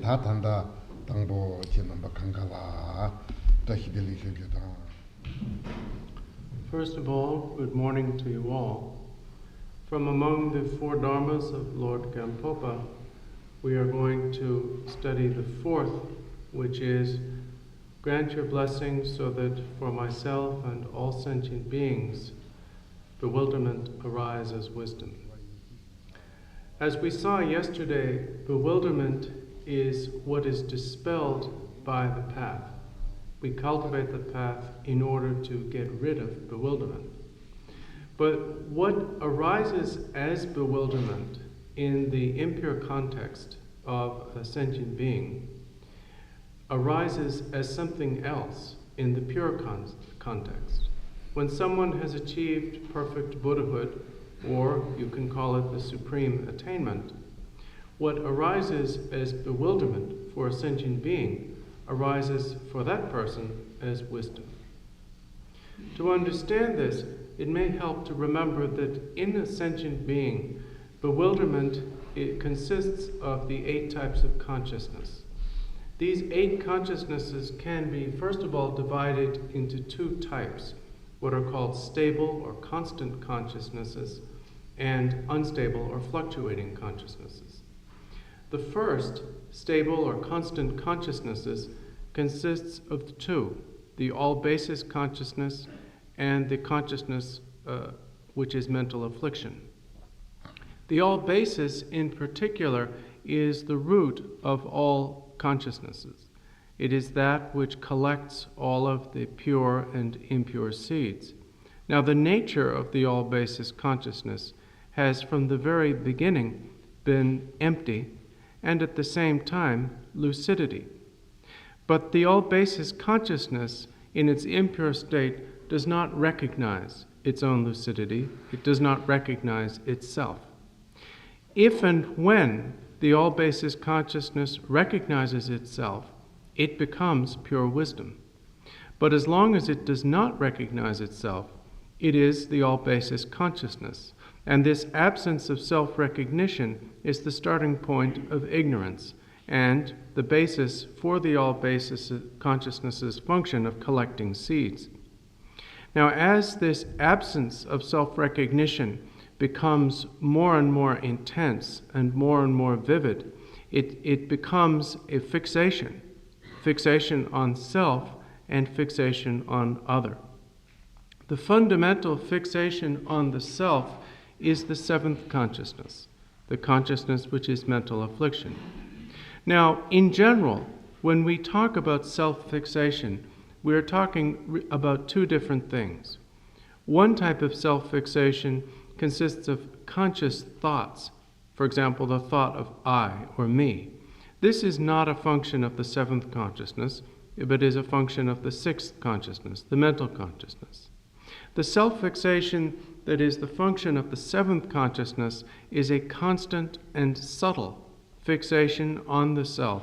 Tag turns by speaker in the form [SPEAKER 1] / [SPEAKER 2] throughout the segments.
[SPEAKER 1] 다단다 당보 지는 bakangala tahideli hugeda.
[SPEAKER 2] First of all, good morning to you all. From among the four Dharmas of Lord Gampopa, we are going to study the fourth, which is grant your blessing so that for myself and all sentient beings, bewilderment arise as wisdom. As we saw yesterday, bewilderment is what is dispelled by the path. We cultivate the path in order to get rid of bewilderment. But what arises as bewilderment in the impure context of a sentient being arises as something else in the pure context. When someone has achieved perfect Buddhahood, or you can call it the supreme attainment, what arises as bewilderment for a sentient being arises for that person as wisdom. To understand this, it may help to remember that in a sentient being, bewilderment consists of the 8 types of consciousness. These 8 consciousnesses can be, first of all, divided into 2 types, what are called stable or constant consciousnesses and unstable or fluctuating consciousnesses. The first, stable or constant consciousnesses, consists of 2, the all-basis consciousness and the consciousness which is mental affliction. The all-basis in particular is the root of all consciousnesses. It is that which collects all of the pure and impure seeds. Now, the nature of the all-basis consciousness has from the very beginning been empty and at the same time lucidity. But the all-basis consciousness in its impure state does not recognize its own lucidity. It does not recognize itself. If and when the all-basis consciousness recognizes itself, it becomes pure wisdom. But as long as it does not recognize itself, it is the all-basis consciousness. And this absence of self-recognition is the starting point of ignorance and the basis for the all-basis consciousness's function of collecting seeds. Now, as this absence of self-recognition becomes more and more intense and more vivid, it becomes a fixation on self and fixation on other. The fundamental fixation on the self is the 7th consciousness, the consciousness which is mental affliction. Now, in general, when we talk about self-fixation, we are talking about 2 different things. One type of self-fixation consists of conscious thoughts, for example, the thought of I or me. This is not a function of the 7th consciousness, but is a function of the 6th consciousness, the mental consciousness. The self-fixation that is the function of the 7th consciousness is a constant and subtle fixation on the self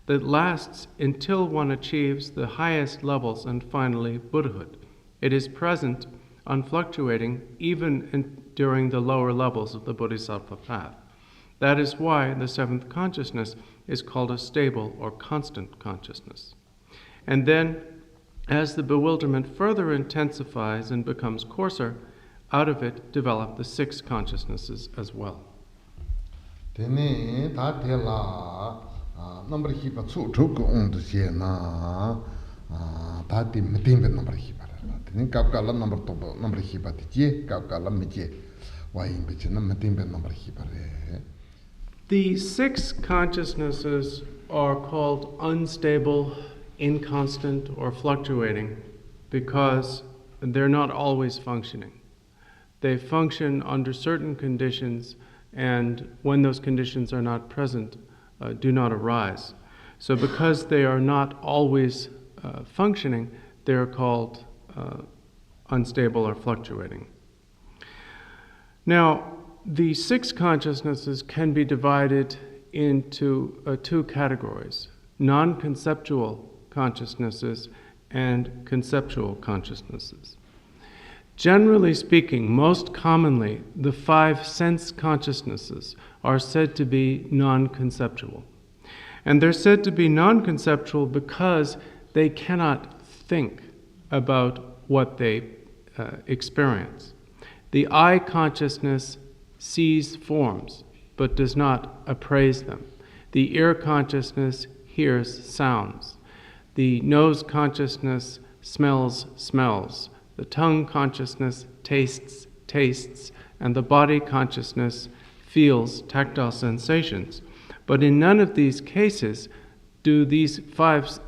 [SPEAKER 2] that lasts until one achieves the highest levels and finally Buddhahood. It is present, unfluctuating, even during the lower levels of the Bodhisattva path. That is why the 7th consciousness is called a stable or constant consciousness. And then, as the bewilderment further intensifies and becomes coarser, out of it develop the 6 consciousnesses as well.
[SPEAKER 1] Tene ta tela number hipa chu thuk on the jena ta ti meeting number hipa. Tene kapkala number to number hipa ti kapkala meje wa in bechena meeting number hipa re.
[SPEAKER 2] The 6 consciousnesses are called unstable, inconstant, or fluctuating because they're not always functioning. They function under certain conditions, and when those conditions are not present, do not arise. So because they are not always functioning, they are called unstable or fluctuating. Now, the 6 consciousnesses can be divided into 2 categories: non-conceptual consciousnesses and conceptual consciousnesses. Generally speaking, most commonly, the 5 sense consciousnesses are said to be non-conceptual. And they're said to be non-conceptual because they cannot think about what they experience. The eye consciousness sees forms, but does not appraise them. The ear consciousness hears sounds. The nose consciousness smells smells. The tongue consciousness tastes tastes. And the body consciousness feels tactile sensations. But in none of these cases do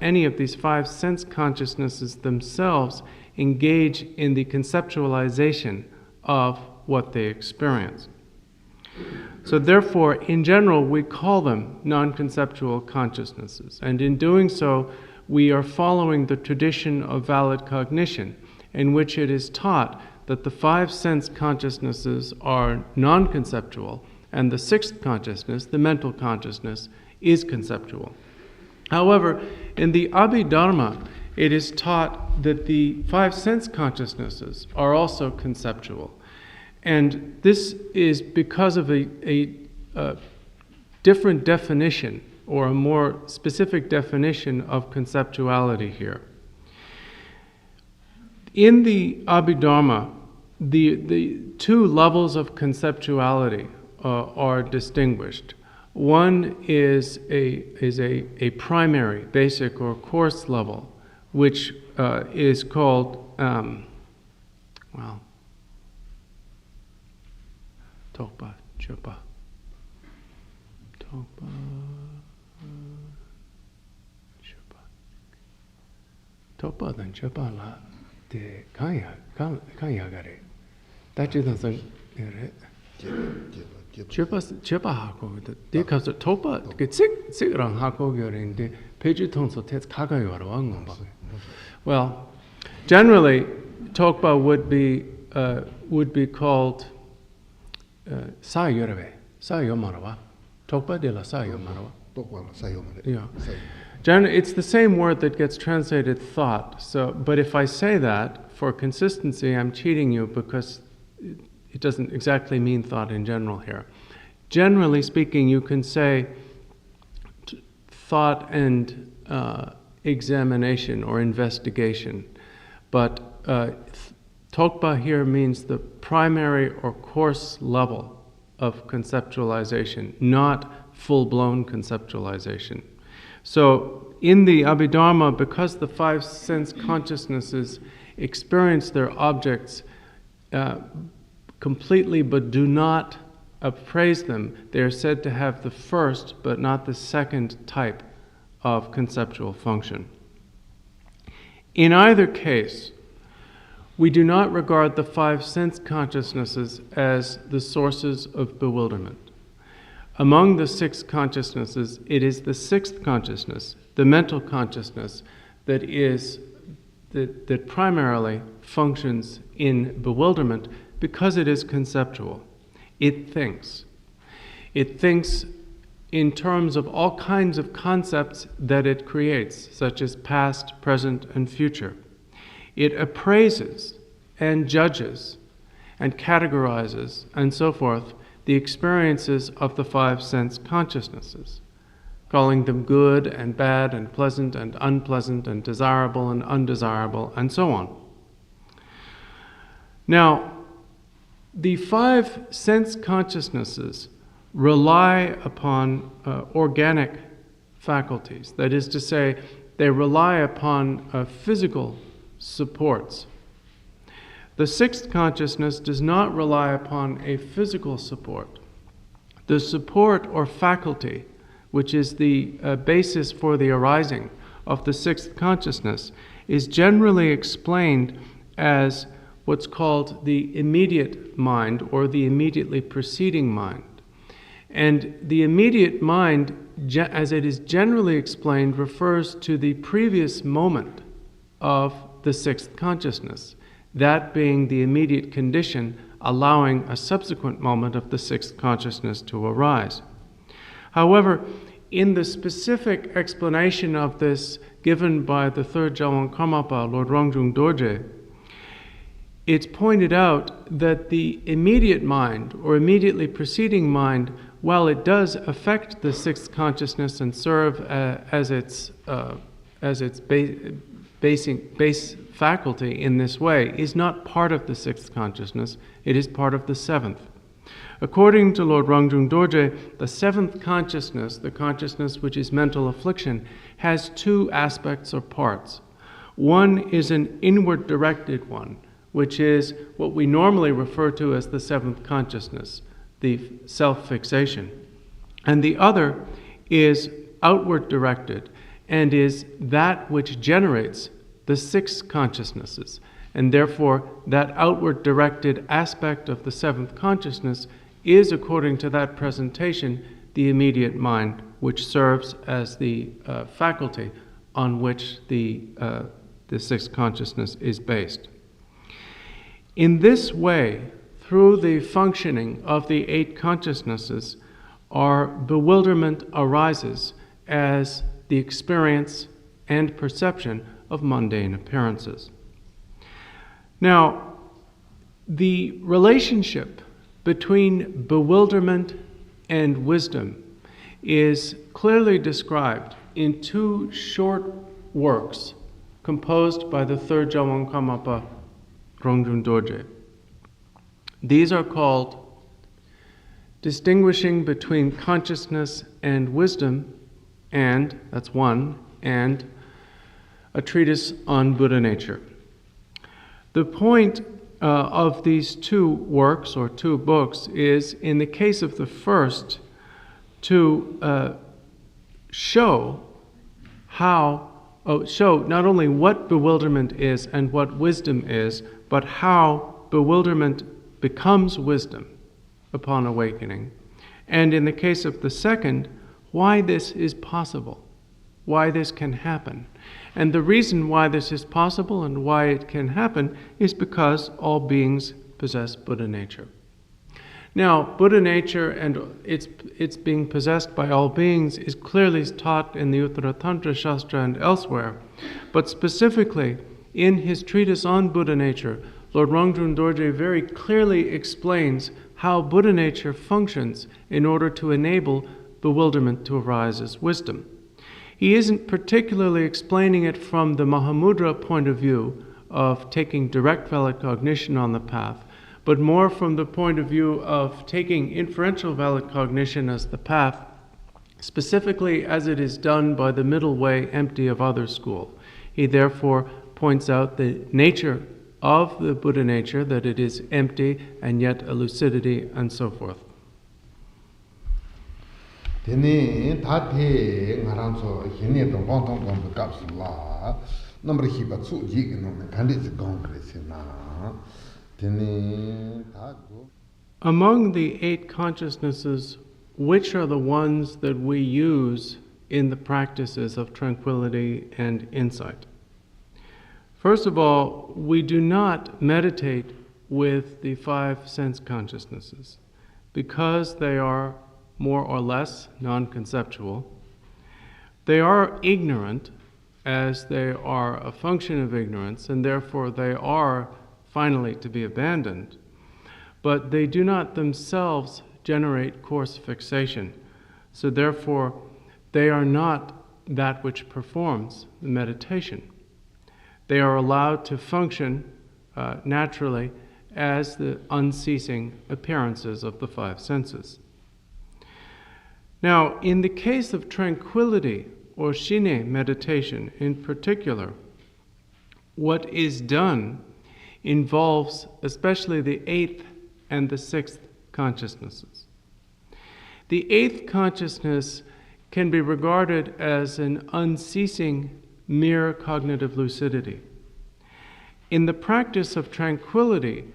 [SPEAKER 2] any of these five sense consciousnesses themselves engage in the conceptualization of what they experience. So therefore, in general, we call them non-conceptual consciousnesses. And in doing so, we are following the tradition of valid cognition, in which it is taught that the five sense consciousnesses are non-conceptual, and the sixth consciousness, the mental consciousness, is conceptual. However, in the Abhidharma, it is taught that the five sense consciousnesses are also conceptual. And this is because of a different definition, or a more specific definition of conceptuality here. In the Abhidharma, the two levels of conceptuality are distinguished. One is a primary, basic, or coarse level, which is called, Tokpa, Chopa. Tokpa, Chopa. Tokpa dan Chopa la de kaya gare. Tachi dan sang gare. Chopa hako de kaso Tokpa ke sik rang hako gare de peju tonso tets kaga yoro wang ba. Well, generally Tokpa would be called Sa yorebe, sa yomarawa. Tokpa de la sa yomarawa. Yeah. Generally, it's the same word that gets translated thought. So, but if I say that for consistency, I'm cheating you because it doesn't exactly mean thought in general here. Generally speaking, you can say thought and examination or investigation, but Tokpa here means the primary or coarse level of conceptualization, not full-blown conceptualization. So in the Abhidharma, because the five sense consciousnesses experience their objects completely but do not appraise them, they are said to have the first but not the second type of conceptual function. In either case, we do not regard the five sense consciousnesses as the sources of bewilderment. Among the six consciousnesses, it is the sixth consciousness, the mental consciousness, that primarily functions in bewilderment because it is conceptual. It thinks. It thinks in terms of all kinds of concepts that it creates, such as past, present, and future. It appraises and judges and categorizes and so forth the experiences of the five sense consciousnesses, calling them good and bad and pleasant and unpleasant and desirable and undesirable and so on. Now, the five sense consciousnesses rely upon organic faculties. That is to say, they rely upon physical supports. The sixth consciousness does not rely upon a physical support. The support or faculty, which is the basis for the arising of the sixth consciousness, is generally explained as what's called the immediate mind or the immediately preceding mind. And the immediate mind, as it is generally explained, refers to the previous moment of the sixth consciousness, that being the immediate condition allowing a subsequent moment of the sixth consciousness to arise. However, in the specific explanation of this given by the third Jawang Karmapa, Lord Rongjung Dorje, it's pointed out that the immediate mind or immediately preceding mind while it does affect the sixth consciousness and serve as its base faculty in this way, is not part of the sixth consciousness, it is part of the seventh. According to Lord Rangjung Dorje, the seventh consciousness, the consciousness which is mental affliction, has two aspects or parts. One is an inward directed one, which is what we normally refer to as the seventh consciousness, the self-fixation. And the other is outward directed and is that which generates the six consciousnesses. And therefore, that outward directed aspect of the seventh consciousness is, according to that presentation, the immediate mind, which serves as the faculty on which the sixth consciousness is based. In this way, through the functioning of the eight consciousnesses, our bewilderment arises as the experience and perception of mundane appearances. Now, the relationship between bewilderment and wisdom is clearly described in two short works composed by the third Jawang Karmapa, Rangjung Dorje. These are called Distinguishing Between Consciousness and Wisdom, and, that's one, and a treatise on Buddha nature. The point of these two works, or two books, is, in the case of the first, to show not only what bewilderment is and what wisdom is, but how bewilderment becomes wisdom upon awakening. And in the case of the second, why this is possible, why this can happen. And the reason why this is possible and why it can happen is because all beings possess Buddha nature. Now, Buddha nature and its being possessed by all beings is clearly taught in the Uttara Tantra Shastra and elsewhere. But specifically, in his treatise on Buddha nature, Lord Rangjung Dorje very clearly explains how Buddha nature functions in order to enable bewilderment to arise as wisdom. He isn't particularly explaining it from the Mahamudra point of view of taking direct valid cognition on the path, but more from the point of view of taking inferential valid cognition as the path, specifically as it is done by the middle way empty of other school. He therefore points out the nature of the Buddha nature, that it is empty and yet a lucidity and so forth.
[SPEAKER 1] Tene tate ngaranso hine tong bong tong tong kapsula number hiba tsu ji no me kandi gong kresina tene tago.
[SPEAKER 2] Among the eight consciousnesses, which are the ones that we use in the practices of tranquility and insight? First of all, we do not meditate with the five sense consciousnesses because they are more or less non-conceptual. They are ignorant, as they are a function of ignorance, and therefore they are finally to be abandoned. But they do not themselves generate coarse fixation, so therefore they are not that which performs the meditation. They are allowed to function naturally as the unceasing appearances of the five senses. Now, in the case of tranquility or shine meditation in particular, what is done involves especially the eighth and the sixth consciousnesses. The eighth consciousness can be regarded as an unceasing mere cognitive lucidity. In the practice of tranquility,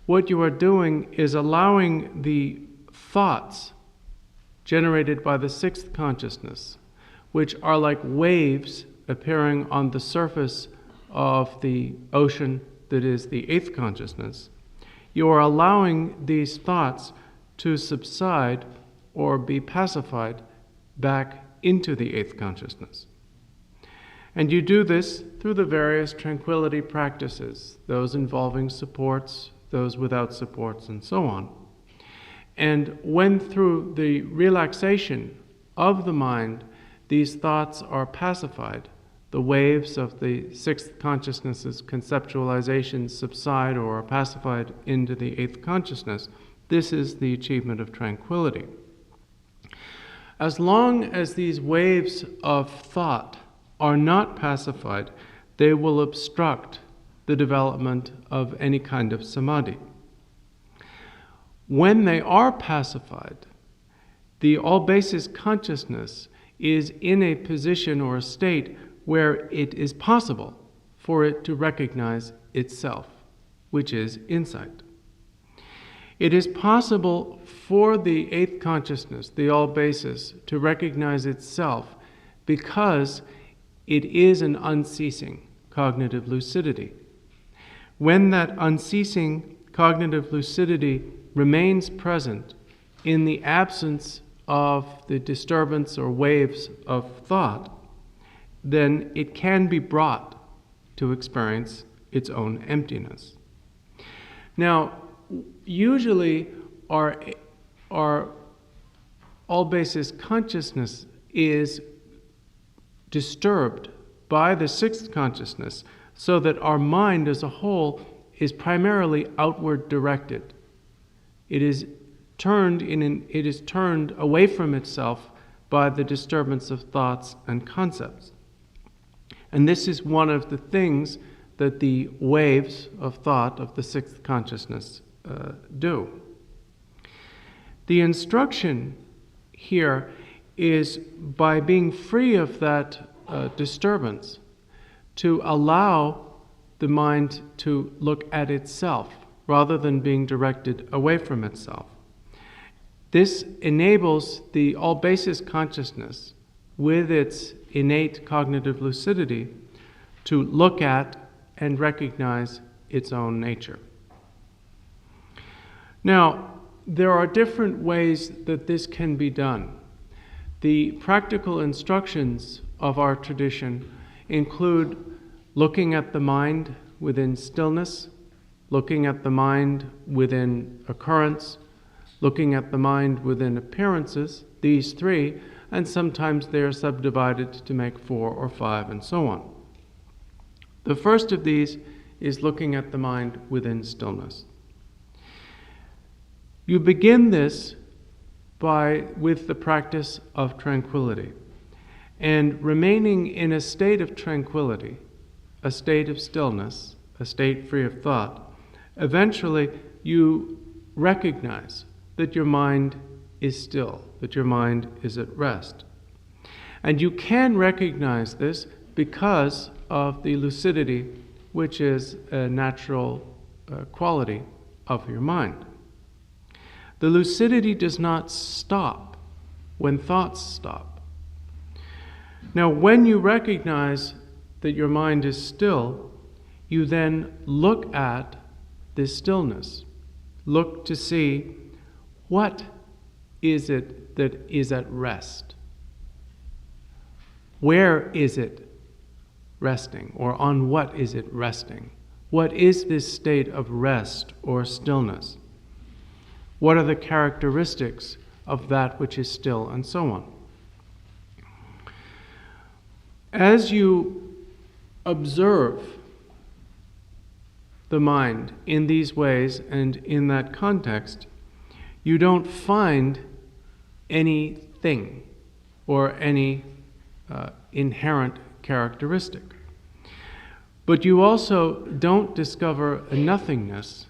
[SPEAKER 2] what you are doing is allowing the thoughts generated by the sixth consciousness, which are like waves appearing on the surface of the ocean that is the eighth consciousness. You are allowing these thoughts to subside or be pacified back into the eighth consciousness. And you do this through the various tranquility practices, those involving supports, those without supports, and so on. And when through the relaxation of the mind, these thoughts are pacified, the waves of the sixth consciousness's conceptualizations subside or are pacified into the eighth consciousness. This is the achievement of tranquility. As long as these waves of thought are not pacified, they will obstruct the development of any kind of samadhi. When they are pacified, the all-basis consciousness is in a position or a state where it is possible for it to recognize itself, which is insight. It is possible for the eighth consciousness, the all-basis, to recognize itself because it is an unceasing cognitive lucidity. When that unceasing cognitive lucidity remains present in the absence of the disturbance or waves of thought, then it can be brought to experience its own emptiness. Now, usually our all-basis consciousness is disturbed by the sixth consciousness, so that our mind as a whole is primarily outward directed. It is turned away from itself by the disturbance of thoughts and concepts. And this is one of the things that the waves of thought of the sixth consciousness do. The instruction here is, by being free of that disturbance, to allow the mind to look at itself rather than being directed away from itself. This enables the all-basis consciousness, with its innate cognitive lucidity, to look at and recognize its own nature. Now, there are different ways that this can be done. The practical instructions of our tradition include looking at the mind within stillness, looking at the mind within occurrence, looking at the mind within appearances, these three, and sometimes they are subdivided to make 4 or 5 and so on. The first of these is looking at the mind within stillness. You begin this with the practice of tranquility, and remaining in a state of tranquility, a state of stillness, a state free of thought. Eventually, you recognize that your mind is still, that your mind is at rest. And you can recognize this because of the lucidity, which is a natural quality of your mind. The lucidity does not stop when thoughts stop. Now, when you recognize that your mind is still, you then look at this stillness. Look to see, what is it that is at rest? Where is it resting, or on what is it resting? What is this state of rest or stillness? What are the characteristics of that which is still, and so on? As you observe the mind in these ways and in that context, you don't find anything or any inherent characteristic. But you also don't discover a nothingness,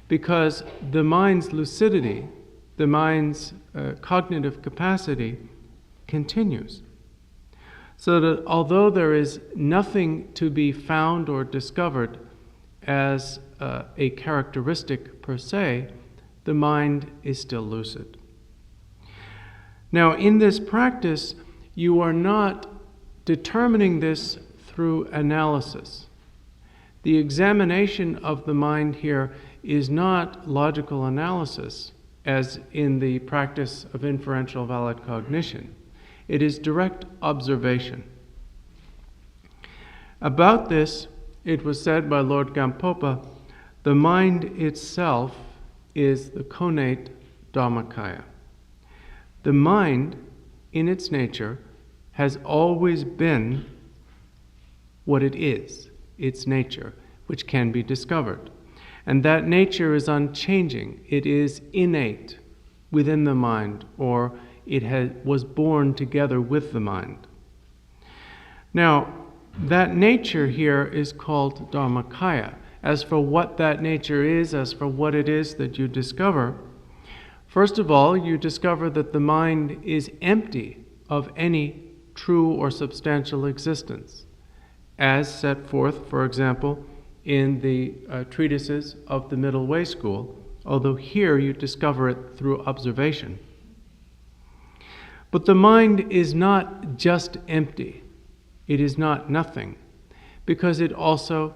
[SPEAKER 2] because the mind's lucidity, the mind's cognitive capacity continues. So that although there is nothing to be found or discovered as a characteristic per se, the mind is still lucid. Now, in this practice, you are not determining this through analysis. The examination of the mind here is not logical analysis, as in the practice of inferential valid cognition. It is direct observation. About this, it was said by Lord Gampopa, the mind itself is the connate Dharmakaya. The mind, in its nature, has always been what it is, its nature, which can be discovered. And that nature is unchanging. It is innate within the mind, or it was born together with the mind. Now, that nature here is called Dharmakaya. As for what that nature is, as for what it is that you discover, first of all, you discover that the mind is empty of any true or substantial existence, as set forth, for example, in the treatises of the Middle Way School, although here you discover it through observation. But the mind is not just empty. It is not nothing, because it also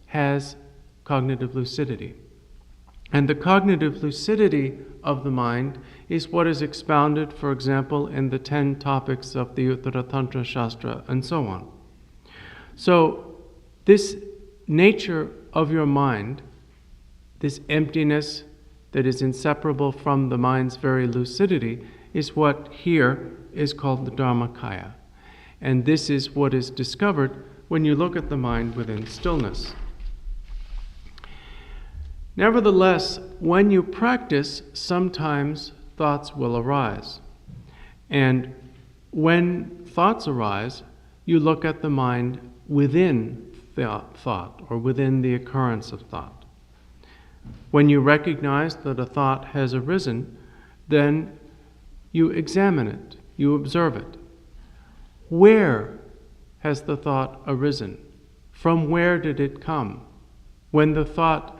[SPEAKER 2] has cognitive lucidity. And the cognitive lucidity of the mind is what is expounded, for example, in the 10 topics of the Uttara Tantra Shastra and so on. So this nature of your mind, this emptiness that is inseparable from the mind's very lucidity, is what here is called the Dharmakaya. And this is what is discovered when you look at the mind within stillness. Nevertheless, when you practice, sometimes thoughts will arise. And when thoughts arise, you look at the mind within thought, or within the occurrence of thought. When you recognize that a thought has arisen, then you examine it, you observe it. Where has the thought arisen? From where did it come? When the thought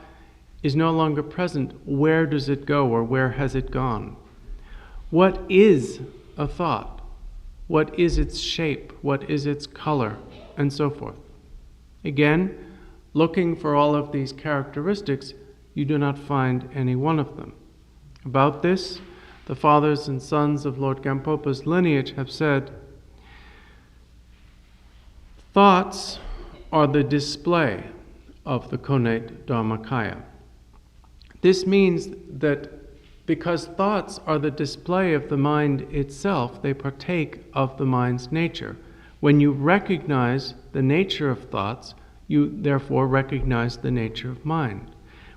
[SPEAKER 2] is no longer present, where does it go, or where has it gone? What is a thought? What is its shape? What is its color? And so forth. Again, looking for all of these characteristics, you do not find any one of them. About this, the fathers and sons of Lord Gampopa's lineage have said, thoughts are the display of the connate Dharmakaya. This means that because thoughts are the display of the mind itself, they partake of the mind's nature. When you recognize the nature of thoughts, you therefore recognize the nature of mind.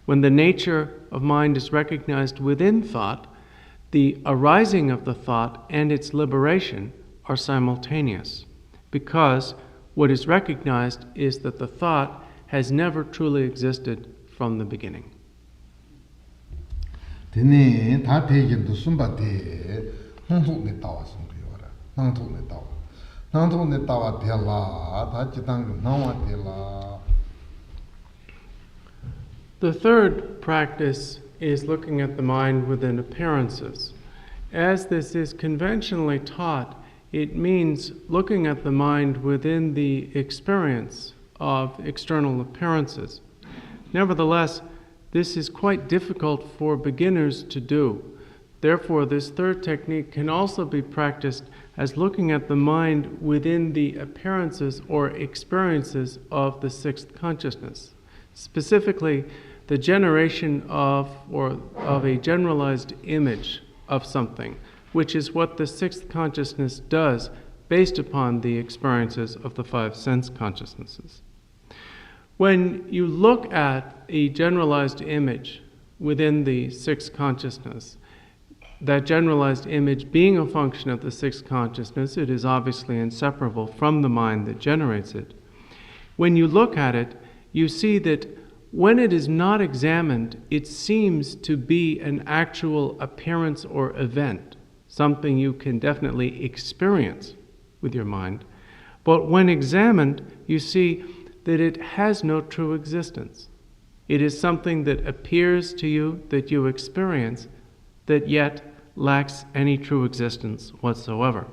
[SPEAKER 2] When the nature of mind is recognized within thought, the arising of the thought and its liberation are simultaneous, because what is recognized is that the thought has never truly existed from the beginning.
[SPEAKER 1] Tene ta tekin to sumba de hongsu ne tawa sumbi ora nangtu ne tawa de la ta jitang nawa de la.
[SPEAKER 2] The third practice is looking at the mind within appearances. As this is conventionally taught, it means looking at the mind within the experience of external appearances. Nevertheless, this is quite difficult for beginners to do. Therefore, this third technique can also be practiced as looking at the mind within the appearances or experiences of the sixth consciousness. Specifically, the generation of a generalized image of something, which is what the sixth consciousness does based upon the experiences of the five sense consciousnesses. When you look at a generalized image within the sixth consciousness, that generalized image being a function of the sixth consciousness, it is obviously inseparable from the mind that generates it. When you look at it, you see that when it is not examined, it seems to be an actual appearance or event, something you can definitely experience with your mind. But when examined, you see that it has no true existence. It is something that appears to you, that you experience, that yet lacks any true existence whatsoever.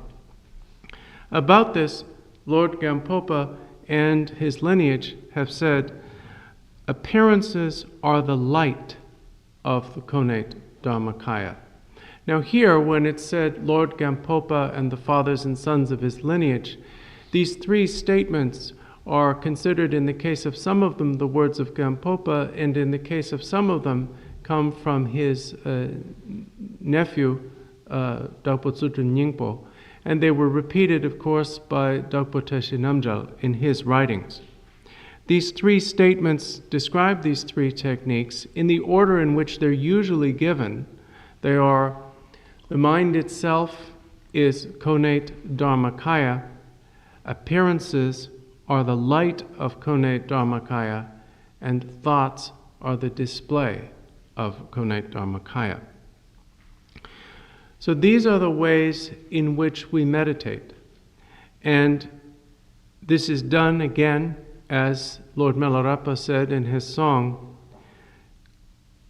[SPEAKER 2] About this, Lord Gampopa and his lineage have said, appearances are the light of the connate Dharmakaya. Now here, when it said Lord Gampopa and the fathers and sons of his lineage, these three statements are considered, in the case of some of them, the words of Gampopa, and in the case of some of them, come from his nephew, Dogpo Tsutren Nyingpo, and they were repeated, of course, by Dogpo Teshe Namjal in his writings. These three statements describe these three techniques in the order in which they're usually given. They are: the mind itself is connate dharmakaya, appearances are the light of connate dharmakaya, and thoughts are the display of connate dharmakaya. So these are the ways in which we meditate. And this is done, again, as Lord Milarepa said in his song,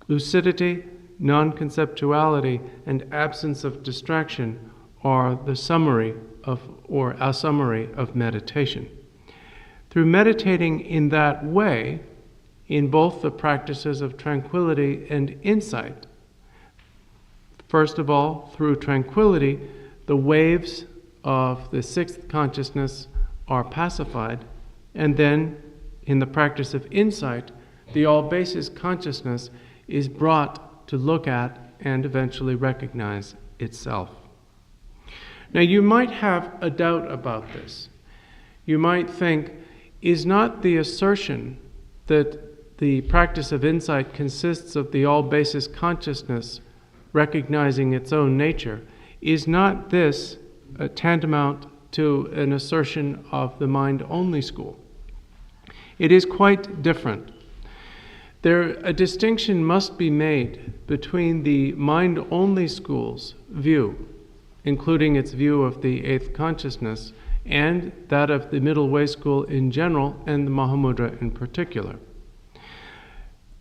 [SPEAKER 2] lucidity, non-conceptuality, and absence of distraction are the summary of, or a summary of meditation. Through meditating in that way, in both the practices of tranquility and insight, first of all, through tranquility, the waves of the sixth consciousness are pacified, and then, in the practice of insight, the all-basis consciousness is brought to look at and eventually recognize itself. Now, you might have a doubt about this. You might think, is not the assertion that the practice of insight consists of the all-basis consciousness recognizing its own nature, is not this tantamount to an assertion of the mind-only school? It is quite different. A distinction must be made between the mind-only school's view, including its view of the eighth consciousness, and that of the Middle Way school in general, and the Mahamudra in particular.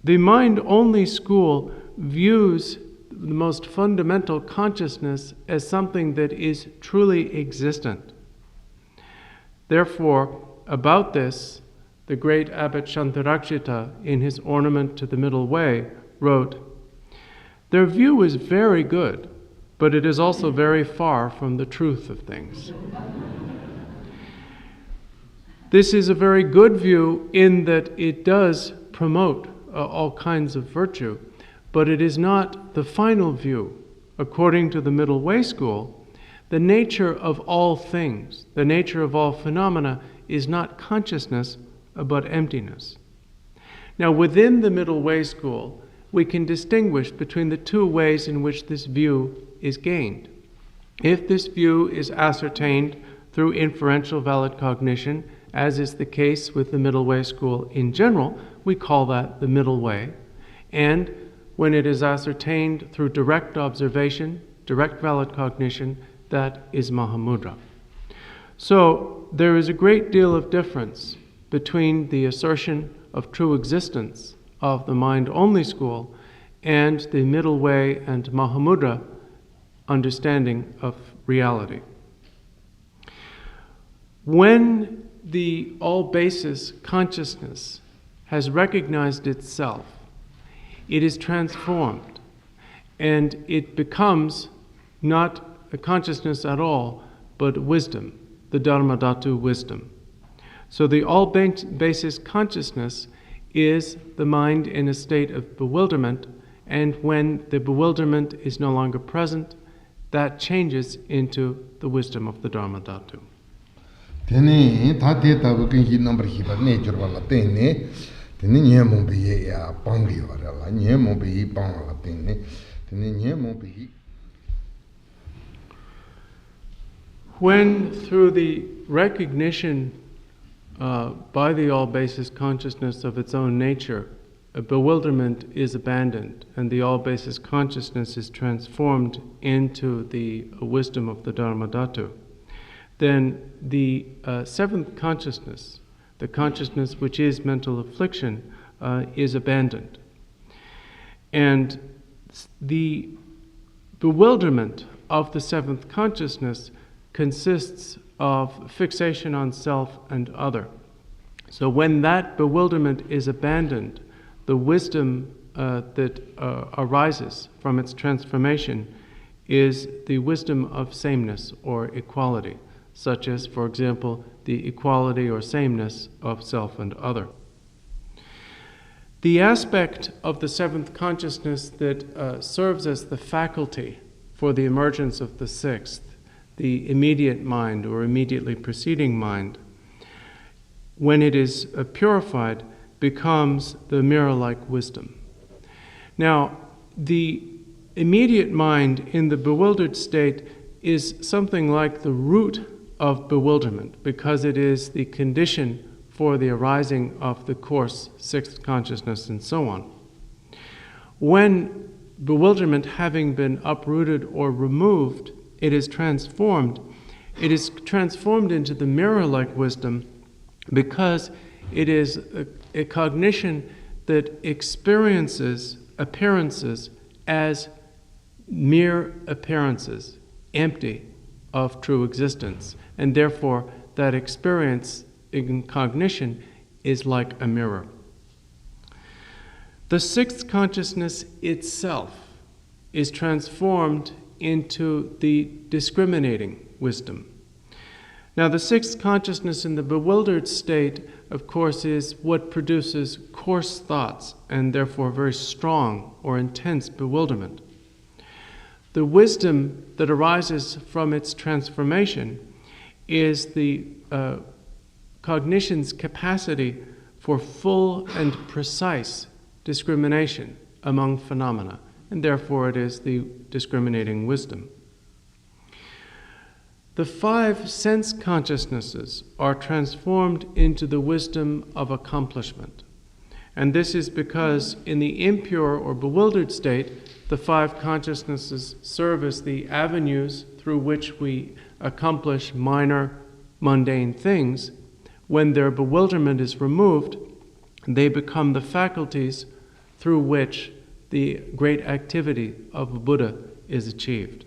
[SPEAKER 2] The mind-only school views the most fundamental consciousness as something that is truly existent. Therefore, about this, the great Abbot Shantarakshita, in his Ornament to the Middle Way, wrote, "Their view is very good, but it is also very far from the truth of things." This is a very good view in that it does promote all kinds of virtue, but it is not the final view. According to the Middle Way school, the nature of all things, the nature of all phenomena, is not consciousness, but emptiness. Now, within the Middle Way school, we can distinguish between the two ways in which this view is gained. If this view is ascertained through inferential valid cognition, as is the case with the Middle Way school in general, we call that the Middle Way. And when it is ascertained through direct observation, direct valid cognition, that is Mahamudra. So there is a great deal of difference between the assertion of true existence of the mind-only school and the Middle Way and Mahamudra understanding of reality. When the all-basis consciousness has recognized itself, it is transformed, and it becomes not a consciousness at all, but wisdom, the Dharma Dhatu wisdom. So the all-basis consciousness is the mind in a state of bewilderment, and when the bewilderment is no longer present, that changes into the wisdom of the Dharma Dhatu.
[SPEAKER 1] Tene tate tabu kinji number hiba nature wala tene nye mombe ya pangi wala nye mombe pang wala tene nye mombe.
[SPEAKER 2] When through the recognition by the all-basis consciousness of its own nature, a bewilderment is abandoned and the all-basis consciousness is transformed into the wisdom of the Dharma Dhatu, then the seventh consciousness, the consciousness which is mental affliction, is abandoned. And the bewilderment of the seventh consciousness consists of fixation on self and other. So when that bewilderment is abandoned, the wisdom that arises from its transformation is the wisdom of sameness or equality, such as, for example, the equality or sameness of self and other. The aspect of the seventh consciousness that serves as the faculty for the emergence of the sixth, the immediate mind or immediately preceding mind, when it is purified, becomes the mirror-like wisdom. Now, the immediate mind in the bewildered state is something like the root of bewilderment, because it is the condition for the arising of the coarse sixth consciousness and so on. When bewilderment having been uprooted or removed, it is transformed. It is transformed into the mirror-like wisdom because it is a cognition that experiences appearances as mere appearances, empty of true existence, and therefore that experience in cognition is like a mirror. The sixth consciousness itself is transformed into the discriminating wisdom. Now, the sixth consciousness in the bewildered state, of course, is what produces coarse thoughts and therefore very strong or intense bewilderment. The wisdom that arises from its transformation is the cognition's capacity for full and precise discrimination among phenomena, and therefore it is the discriminating wisdom. The five sense consciousnesses are transformed into the wisdom of accomplishment. And this is because in the impure or bewildered state, the five consciousnesses serve as the avenues through which we accomplish minor, mundane things. When their bewilderment is removed, they become the faculties through which the great activity of a Buddha is achieved.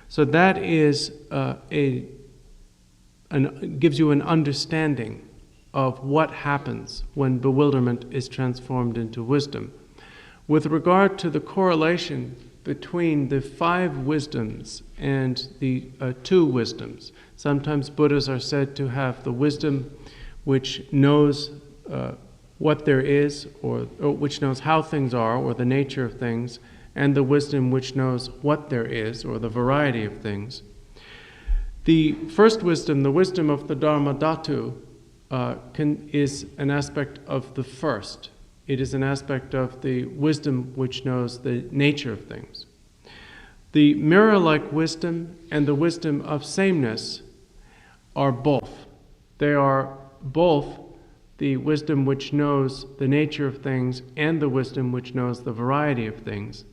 [SPEAKER 2] So that is gives you an understanding of what happens when bewilderment is transformed into wisdom. With regard to the correlation between the five wisdoms and the two wisdoms, sometimes Buddhas are said to have the wisdom which knows what there is, or which knows how things are, or the nature of things, and the wisdom which knows what there is, or the variety of things. The first wisdom, the wisdom of the Dharma Dhatu, is an aspect of the first. It is an aspect of the wisdom which knows the nature of things. The mirror-like wisdom and the wisdom of sameness are both. They are both the wisdom which knows the nature of things and the wisdom which knows the variety of things.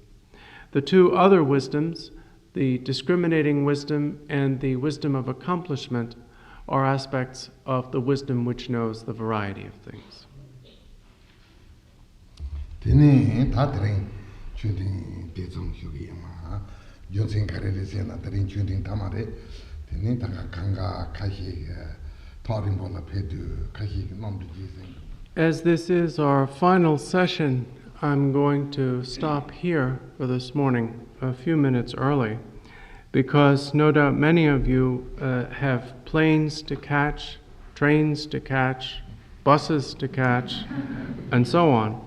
[SPEAKER 2] The two other wisdoms, the discriminating wisdom and the wisdom of accomplishment, are aspects of the wisdom which knows the variety of things. As this is our final session, I'm going to stop here for this morning a few minutes early, because no doubt many of you have planes to catch, trains to catch, buses to catch, and so on.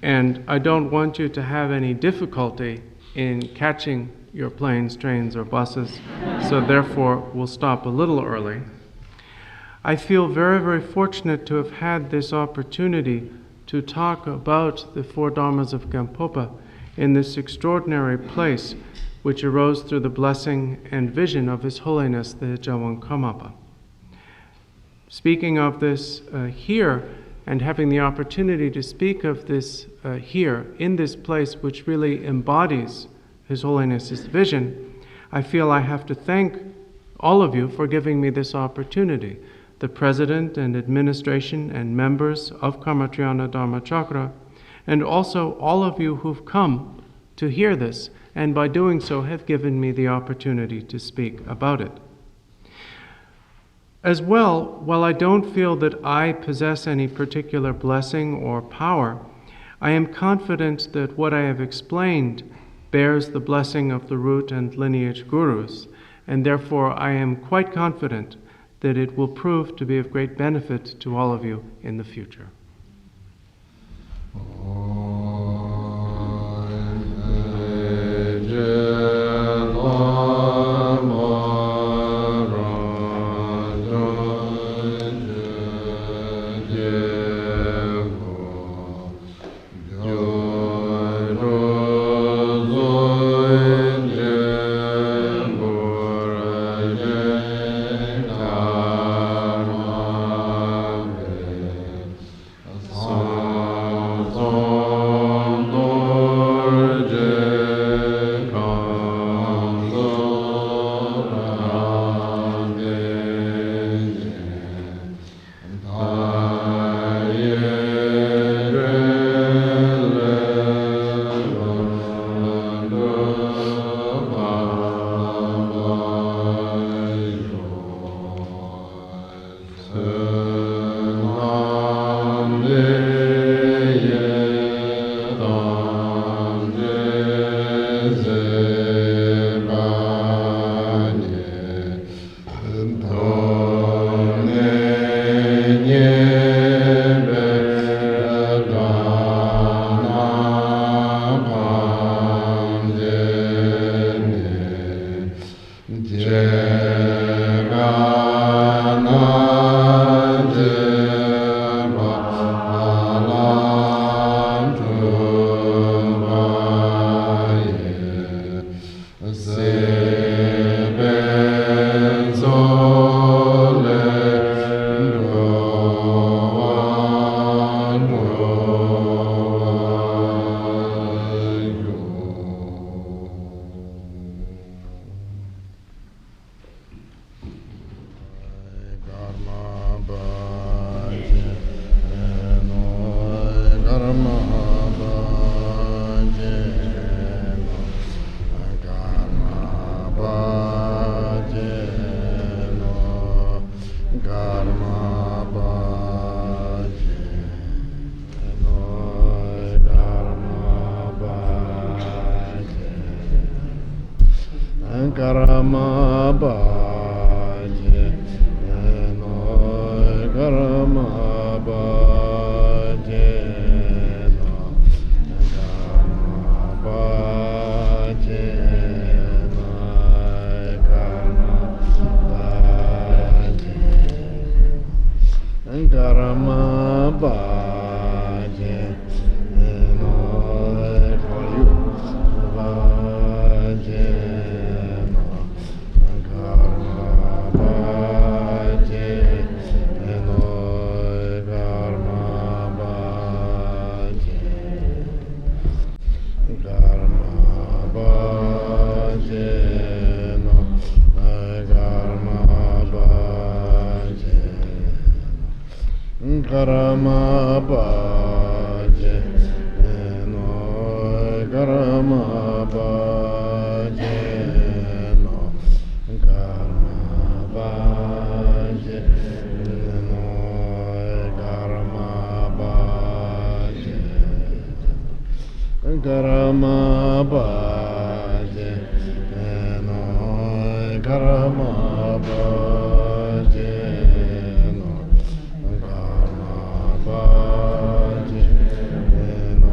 [SPEAKER 2] And I don't want you to have any difficulty in catching your planes, trains, or buses, so therefore we'll stop a little early. I feel very, very fortunate to have had this opportunity to talk about the four Dharmas of Gampopa in this extraordinary place which arose through the blessing and vision of His Holiness the Jawan Karmapa. Speaking of this here, and having the opportunity to speak of this here, in this place which really embodies His Holiness's vision, I feel I have to thank all of you for giving me this opportunity. The President and administration and members of Karmatriana Dharma Chakra, and also all of you who've come to hear this, and by doing so have given me the opportunity to speak about it. As well, while I don't feel that I possess any particular blessing or power, I am confident that what I have explained bears the blessing of the root and lineage gurus, and therefore I am quite confident that it will prove to be of great benefit to all of you in the future.
[SPEAKER 1] karama baje no karama baje no karama baje no karama baje karama baje no for you baje no karma baje no karma baje karma baje no karma baje karma baje no karma baje no karma baje no karma baje karma baje no karma baje no karma baje no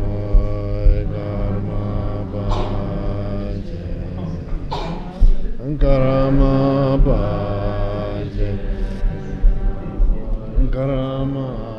[SPEAKER 1] karma baje karma baje karma